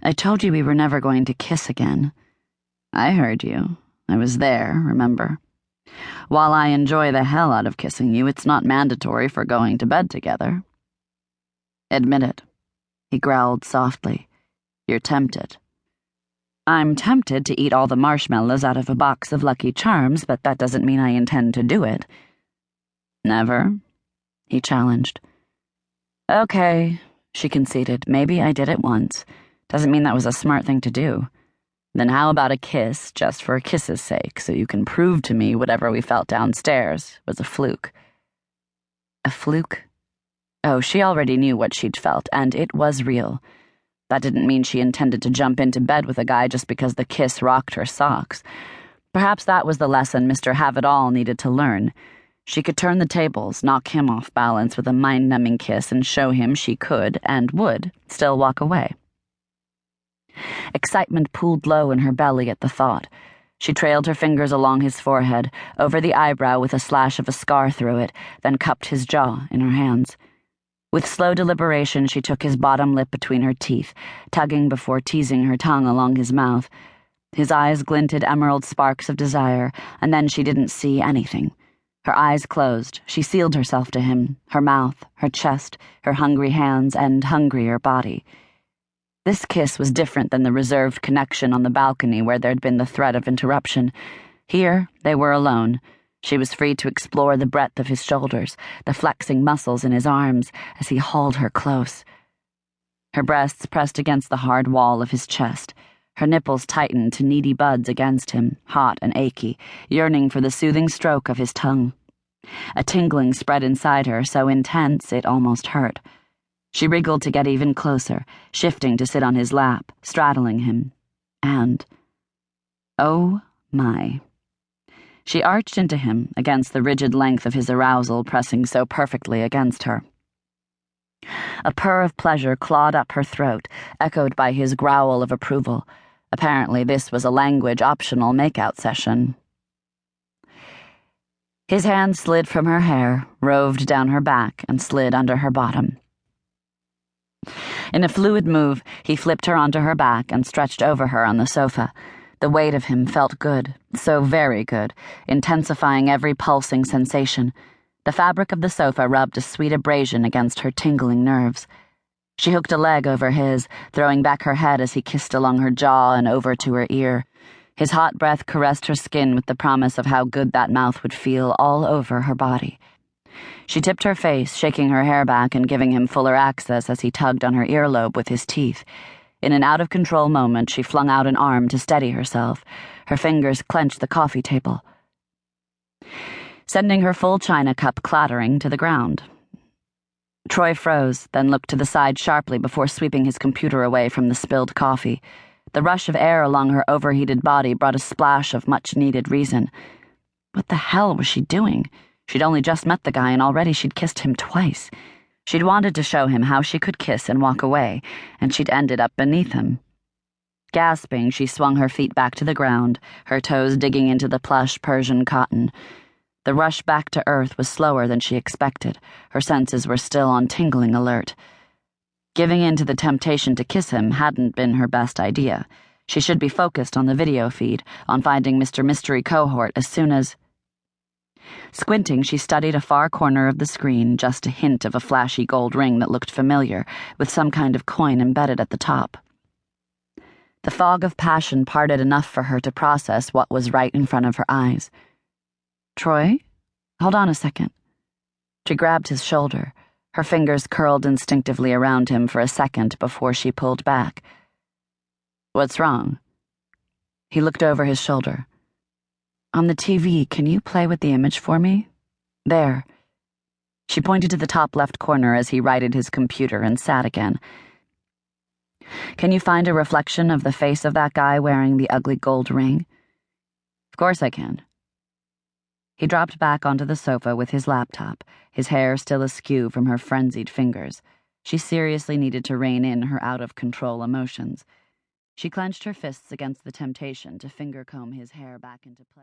I told you we were never going to kiss again. I heard you. I was there, remember? While I enjoy the hell out of kissing you, it's not mandatory for going to bed together. Admit it, he growled softly. You're tempted. I'm tempted to eat all the marshmallows out of a box of Lucky Charms, but that doesn't mean I intend to do it. Never? He challenged. Okay, she conceded. Maybe I did it once. Doesn't mean that was a smart thing to do. Then how about a kiss, just for a kiss's sake, so you can prove to me whatever we felt downstairs was a fluke? A fluke? Oh, she already knew what she'd felt, and it was real. That didn't mean she intended to jump into bed with a guy just because the kiss rocked her socks. Perhaps that was the lesson Mr. Have-It-All needed to learn. She could turn the tables, knock him off balance with a mind-numbing kiss, and show him she could, and would, still walk away. Excitement pooled low in her belly at the thought. She trailed her fingers along his forehead, over the eyebrow with a slash of a scar through it, then cupped his jaw in her hands. With slow deliberation, she took his bottom lip between her teeth, tugging before teasing her tongue along his mouth. His eyes glinted emerald sparks of desire, and then she didn't see anything. Her eyes closed. She sealed herself to him, her mouth, her chest, her hungry hands, and hungrier body. This kiss was different than the reserved connection on the balcony where there'd been the threat of interruption. Here, they were alone. She was free to explore the breadth of his shoulders, the flexing muscles in his arms, as he hauled her close. Her breasts pressed against the hard wall of his chest. Her nipples tightened to needy buds against him, hot and achy, yearning for the soothing stroke of his tongue. A tingling spread inside her, so intense it almost hurt. She wriggled to get even closer, shifting to sit on his lap, straddling him. And, oh my. She arched into him, against the rigid length of his arousal pressing so perfectly against her. A purr of pleasure clawed up her throat, echoed by his growl of approval. Apparently this was a language-optional make-out session. His hand slid from her hair, roved down her back, and slid under her bottom. In a fluid move, he flipped her onto her back and stretched over her on the sofa. The weight of him felt good, so very good, intensifying every pulsing sensation. The fabric of the sofa rubbed a sweet abrasion against her tingling nerves. She hooked a leg over his, throwing back her head as he kissed along her jaw and over to her ear. His hot breath caressed her skin with the promise of how good that mouth would feel all over her body. She tipped her face, shaking her hair back and giving him fuller access as he tugged on her earlobe with his teeth. In an out-of-control moment, she flung out an arm to steady herself. Her fingers clenched the coffee table, sending her full china cup clattering to the ground. Troy froze, then looked to the side sharply before sweeping his computer away from the spilled coffee. The rush of air along her overheated body brought a splash of much-needed reason. What the hell was she doing? She'd only just met the guy and already she'd kissed him twice. She'd wanted to show him how she could kiss and walk away, and she'd ended up beneath him. Gasping, she swung her feet back to the ground, her toes digging into the plush Persian cotton. The rush back to earth was slower than she expected. Her senses were still on tingling alert. Giving in to the temptation to kiss him hadn't been her best idea. She should be focused on the video feed, on finding Mr. Mystery Cohort as soon as... Squinting, she studied a far corner of the screen, just a hint of a flashy gold ring that looked familiar, with some kind of coin embedded at the top. The fog of passion parted enough for her to process what was right in front of her eyes. Troy? Hold on a second. She grabbed his shoulder. Her fingers curled instinctively around him for a second before she pulled back. What's wrong? He looked over his shoulder. On the TV, can you play with the image for me? There. She pointed to the top left corner as he righted his computer and sat again. Can you find a reflection of the face of that guy wearing the ugly gold ring? Of course I can. He dropped back onto the sofa with his laptop, his hair still askew from her frenzied fingers. She seriously needed to rein in her out-of-control emotions. She clenched her fists against the temptation to finger-comb his hair back into place.